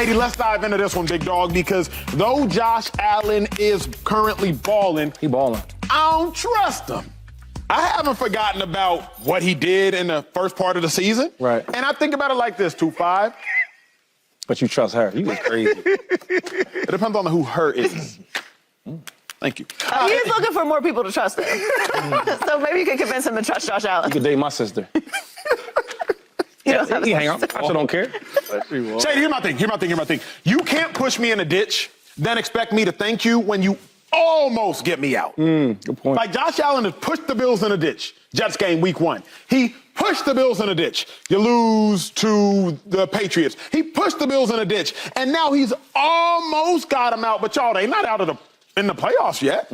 Shady, let's dive into this one, big dog, because though Josh Allen is currently balling, He balling. I don't trust him. I haven't forgotten about what he did in the first part of the season. Right. And I think about it like this, 2-5. But you trust her. You was crazy. It depends on who her is. Thank you. He is looking for more people to trust him. So maybe you can convince him to trust Josh Allen. You could date my sister. He don't have a He hang sister. out. I don't care. Shady, here's my thing. You can't push me in a ditch, then expect me to thank you when you almost get me out. Good point. Like Josh Allen has pushed the Bills in a ditch. Jets game week 1. He pushed the Bills in a ditch. You lose to the Patriots. He pushed the Bills in a ditch. And now he's almost got them out. But y'all, they not out of in the playoffs yet.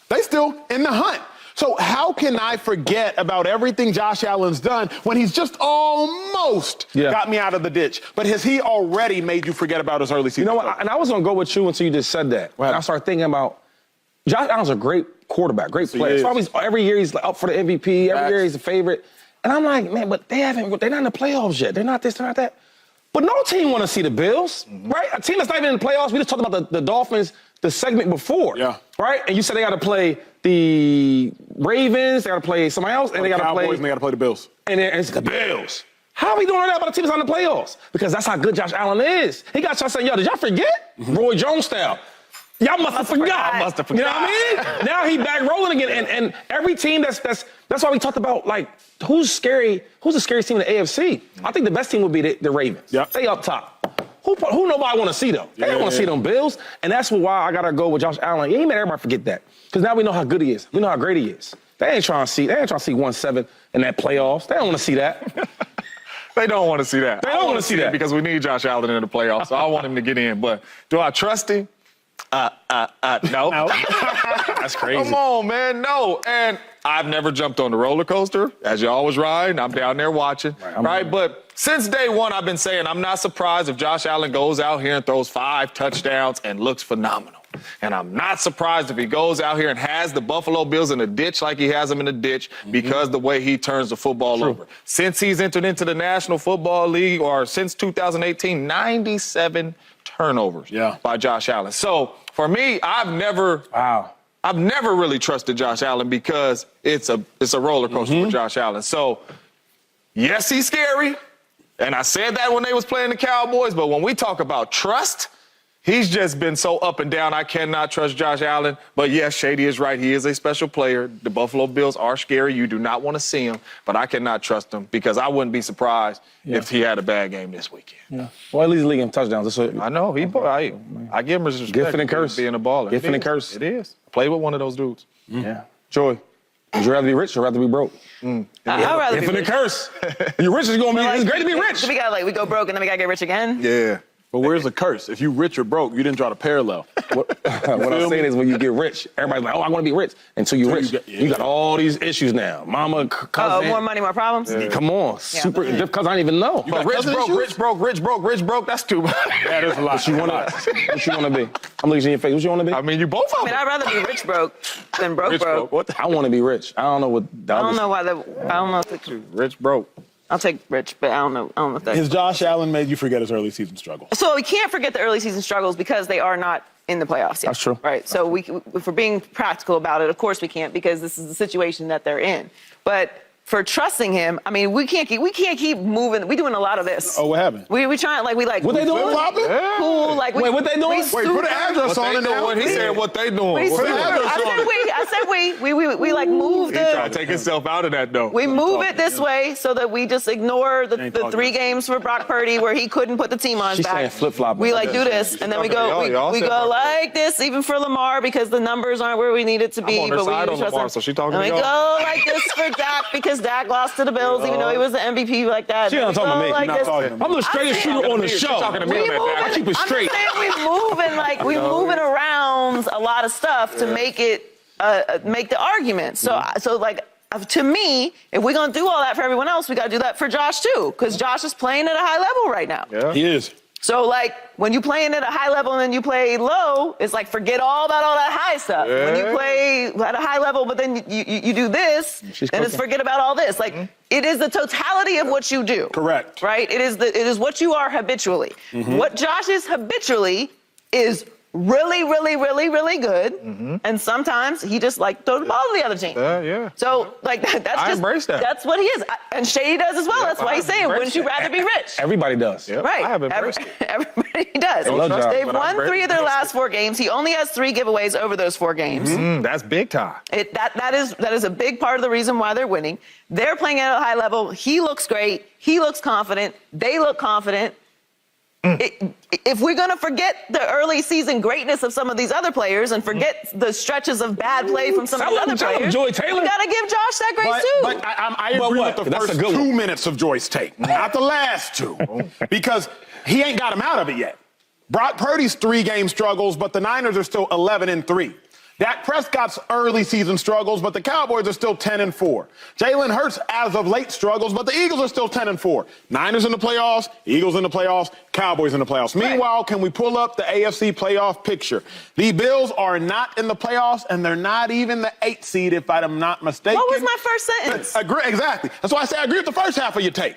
They still in the hunt. So how can I forget about everything Josh Allen's done when he's just almost got me out of the ditch? But has he already made you forget about his early season? You know what? And I was going to go with you until you just said that. And I started thinking about Josh Allen's a great quarterback, great player. So always, every year he's up for the MVP. Every year he's a favorite. And I'm like, man, but they're not in the playoffs yet. They're not this, they're not that. But no team want to see the Bills, right? A team that's not even in the playoffs. We just talked about the Dolphins, the segment before, right? And you said they got to play the Ravens, they got to play somebody else, and they got to play. And they got to play the Bills. And it's the Bills. How are we doing that about a team that's not in the playoffs? Because that's how good Josh Allen is. He got y'all saying, yo, did y'all forget? Roy Jones style. Y'all must have forgot. You know what I mean? Now he back rolling again. And every team that's why we talked about, like, who's scary? Who's the scariest team in the AFC? I think the best team would be the Ravens. They up top. Who nobody want to see, though? They don't want to see them Bills. And that's why I got to go with Josh Allen. He made everybody forget that. Because now we know how good he is. We know how great he is. They ain't trying to see 1-7 in that playoffs. They don't want to see that. They don't want to see that. They don't want to see that. Because we need Josh Allen in the playoffs, so I want him to get in. But do I trust him? No. That's crazy. Come on, man, no. And I've never jumped on the roller coaster, as y'all was riding. I'm down there watching, right? But since day one, I've been saying I'm not surprised if Josh Allen goes out here and throws 5 touchdowns and looks phenomenal. And I'm not surprised if he goes out here and has the Buffalo Bills in a ditch like he has them in a ditch because the way he turns the football over. Since he's entered into the National Football League, or since 2018, 97 turnovers by Josh Allen. So for me, I've never really trusted Josh Allen because it's a roller coaster with Josh Allen. So yes, he's scary. And I said that when they was playing the Cowboys, but when we talk about trust, he's just been so up and down. I cannot trust Josh Allen. But yes, Shady is right. He is a special player. The Buffalo Bills are scary. You do not want to see him, but I cannot trust him because I wouldn't be surprised if he had a bad game this weekend. Well, at least league him touchdowns. I know. I give him respect. Gift and curse. Being a baller. Gift and curse. It is. Play with one of those dudes. Yeah. Joy, would you rather be rich or rather be broke? I'd rather be Gift and rich. curse. You're rich is going to be, it's great to be rich. We go broke and then we got to get rich again? Yeah. But where's the curse? If you rich or broke, you didn't draw the parallel. What I'm saying is when you get rich, everybody's like, oh, I want to be rich. Until you're rich. You got all these issues now. Mama, cousin. More money, more problems? Come on. Super, because I didn't even know. But rich broke, that's too much. That is a lot. What you want to be? I'm looking in your face. What you want to be? I mean, you both of them. I'd rather be rich broke than broke. I want to be rich. I don't know what I don't know if it's Rich broke. I'll take rich, but I don't know if that's... Has Josh Allen made you forget his early season struggle? So we can't forget the early season struggles because they are not in the playoffs yet. That's true. Right. So if we're being practical about it, of course we can't because this is the situation that they're in. But for trusting him, I mean, we can't keep moving. We're doing a lot of this. Oh, what happened? We trying What they doing? Cool. Like Wait, what they doing? Wait, put an address on it now. He said what they doing. I said we like move He trying to take himself out of that, though. We move it this way so that we just ignore the 3 games for Brock Purdy where he couldn't put the team on his back. She's saying flip-flopping. We like do this, and then we go like this, even for Lamar because the numbers aren't where we need it to be. I'm on her side on Lamar, so she talking to me. And we go like this for Dak because Dak lost to the Bills, even though he was the MVP like that. She not talking to me. Like this. I'm the straightest shooter on the show. Talking to me on that. I keep it straight. We moving around a lot of stuff to make it make the argument. So like to me, if we're gonna do all that for everyone else, we gotta do that for Josh too, because Josh is playing at a high level right now. Yeah. He is. So, like, when you playing at a high level and then you play low, it's like, forget all about all that high stuff. When you play at a high level, but then you do this, then it's forget about all this. Like, it is the totality of what you do. Correct. Right? It is what you are habitually. What Josh is habitually is really, really, really, really good. And sometimes he just like throw the ball to the other team. Yeah. So like that's I embrace that. That's what he is. And Shady does as well. That's why he's saying, wouldn't you rather be rich? Everybody does. Yep. Right. I have embraced it. Everybody does. love Josh, They've but I won embrace 3 of their last 4 games. He only has 3 giveaways over those 4 games. That's big time. That is a big part of the reason why they're winning. They're playing at a high level. He looks great. He looks confident. They look confident. If we're going to forget the early season greatness of some of these other players and forget the stretches of bad play from some of these other players, Joy Taylor. we got to give Josh that grace too. But I agree with the That's first a good 2 one. minutes of Joy's take, not the last 2, because he ain't got him out of it yet. Brock Purdy's 3-game struggles, but the Niners are still 11-3. Dak Prescott's early season struggles, but the Cowboys are still 10-4. Jalen Hurts, as of late, struggles, but the Eagles are still 10-4. Niners in the playoffs, Eagles in the playoffs, Cowboys in the playoffs. Meanwhile, can we pull up the AFC playoff picture? The Bills are not in the playoffs, and they're not even the 8th seed, if I'm not mistaken. What was my first sentence? Agree, exactly. That's why I say I agree with the first half of your take.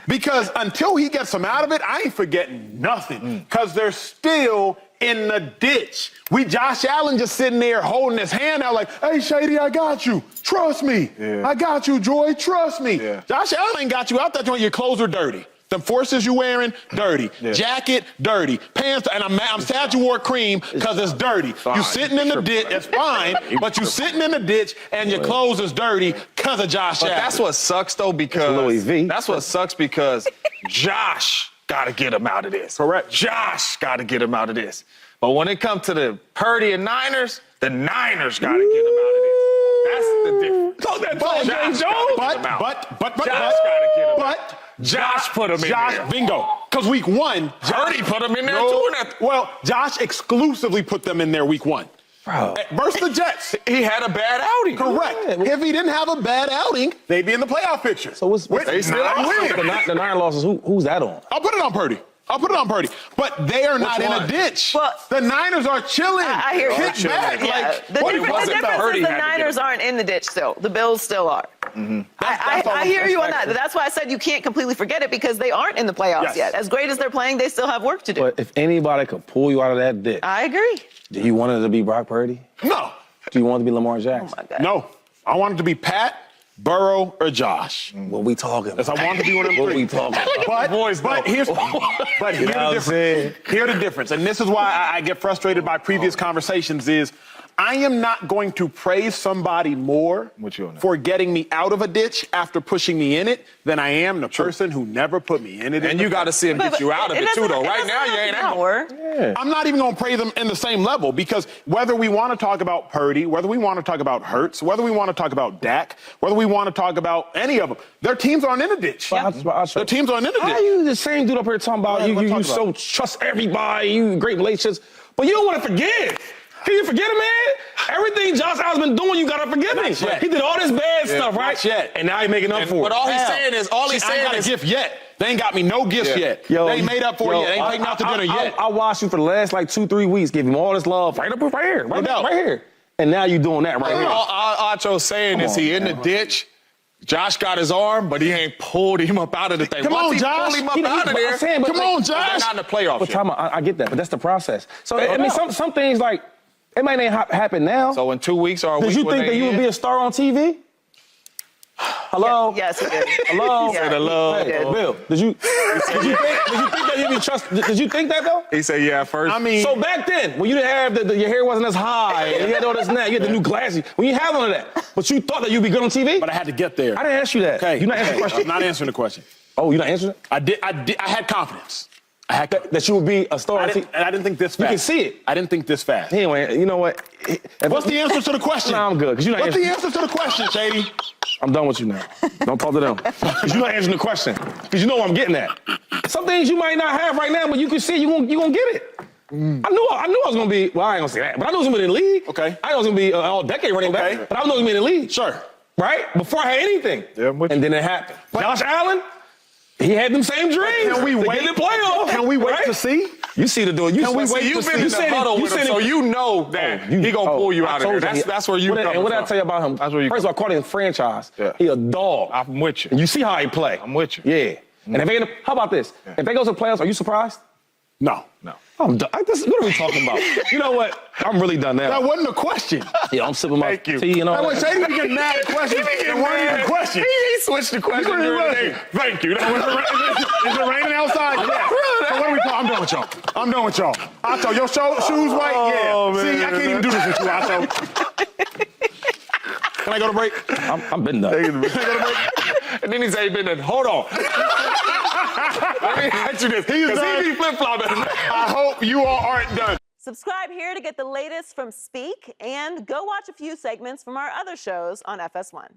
Because until he gets them out of it, I ain't forgetting nothing. Because they're still in the ditch. Josh Allen just sitting there holding his hand out like, hey, Shady, I got you. Trust me. Yeah. I got you, Joy. Trust me. Yeah. Josh Allen ain't got you out that joint. Your clothes are dirty. The forces you wearing, dirty. Yeah. Jacket, dirty. Pants, and I'm sad you wore cream because it's dirty. You sitting in the ditch, it's fine, but you sitting in the ditch and your clothes is dirty because of Josh But Allen. that's what sucks, though, because Louis V. that's what sucks because Josh got to get him out of this. Correct. Josh got to get him out of this. But when it comes to the Purdy and Niners, the Niners got to get him out of this. That's the difference. Talk that talk, James Josh Jones. But Josh gotta get him out. But Josh put him in Josh, there. bingo. Because week 1, Purdy put him in there too. Well, Josh exclusively put them in there week 1. Bro. Versus the Jets. He had a bad outing. Correct. Yeah. If he didn't have a bad outing, they'd be in the playoff picture. So what's They still Nine win. the 9 losses? Who's that on? I'll put it on Purdy. But they are not in one? a ditch. Well, the Niners are chilling. I hear you. Kick back. Yeah. Like, The what difference it about? is the Niners aren't in the ditch still. The Bills still are. That's all I I'm hear you on that. expecting. That's why I said you can't completely forget it because they aren't in the playoffs Yes. yet. As great as they're playing, they still have work to do. But if anybody could pull you out of that ditch, I agree. do you want it to be Brock Purdy? No. Do you want it to be Lamar Jackson? Oh my God. No. I want it to be Pat, Burrow, or Josh. What we talking about? Yes, I want it to be one of them What three. we talking about? But here's You know what the I'm difference. saying? Here's the difference, and this is why I get frustrated by previous conversations is I am not going to praise somebody more What you on that? for getting me out of a ditch after pushing me in it than I am the person who never put me in it. And you got to see him get you out of it, too, though. Right now, you ain't out. I'm not even going to praise them in the same level because whether we want to talk about Purdy, whether we want to talk about Hurts, whether we want to talk about Dak, whether we want to talk about any of them, their teams aren't in the ditch. Their teams aren't in the How ditch. you the same dude up here talking about Let's you talk so about trust everybody, you great relationships, but you don't want to forgive. Can you forget it, man? Everything Josh Allen's been doing, you gotta forgive him. yet. He did all this bad stuff, right? not yet. And now he's making up for But it. all he's Hell. saying is, I ain't got a gift yet. They ain't got me no gifts Yeah. yet. Yo, they ain't made up for it yet. They ain't taken out to dinner yet. I watched you for the last like 2-3 weeks, give him all this love right here, No doubt. right here. And now you doing that right here. All Acho's saying is he in the ditch. Josh got his arm, but he ain't pulled him up out of the thing. Come Once on, he Josh. pulled him up He- out of but there, I'm saying, but Come like- on, they're Josh. not in the playoffs But yet. time out, I get that, but that's the process. So I mean, doubt. some things like it might not happen now. So in 2 weeks or a Did week you when think they that you would in- be a star on TV? Hello. Yes, he did. Hello. Yeah. Say the love. He did. Bill, did you think that you'd be trusted? Did you think that though? He said, yeah, first. I mean, So back then, when you didn't have your hair wasn't as high, and you had all this and that, you had the new glasses. When you had none of that, but you thought that you'd be good on TV. but I had to get there. I didn't ask you that. Okay. You're not answering the I'm question. not answering the question. Oh, you're not answering it? I had confidence. I had That you would be a star I on TV. didn't think this fast. You can see it. I didn't think this fast. Anyway, you know what? What's the answer to the question? Nah, I'm good. 'Cause you're not What's the answering- answer to the question, Shady? I'm done with you now. Don't talk to them. Because you're not answering the question. Because you know what I'm getting at. Some things you might not have right now, but you can see you're gonna get it. I knew I was gonna be, well, I ain't gonna say that, but I knew I was gonna be in the league. Okay. I knew I was gonna be all decade running Okay. back, but I knew I was gonna be in the league. Sure. Right? Before I had anything. Yeah, I'm with and you. then it happened. Josh Allen, He had them same dreams. Can we to wait? get in the playoffs? Can we wait right? to see? You see the dude. You Can we see- wait you to said- see? you You said in the it- huddle you with him, said so it- you know that he gonna pull you I out of there. told you, That's where you And coming what did I from. tell you about him? That's where you First of all, according to the franchise, he a dog. I'm with you. And you see how he play. I'm with you. Yeah. And if they end up, how about this? If they go to the playoffs, are you surprised? No. No. I'm done. What are we talking about? You know what? I'm really done now. That wasn't a question. Yeah, I'm sipping my Thank you. tea and all I was that. Shady be getting mad at questions. It wasn't even a question. He switched the question Really during the wasn't. day. Thank you. Is it raining outside? Yeah. So what are we talking? I'm done with y'all. I'm done with y'all. Acho, your shoes white? Oh, Yeah. man. See, I can't even do this with you, Acho. Can I go to break? I'm been done. Can I go to break? And then he said, "Been hold on." Let me ask you this, because done. he be flip-flopping. I hope you all aren't done. Subscribe here to get the latest from Speak and go watch a few segments from our other shows on FS1.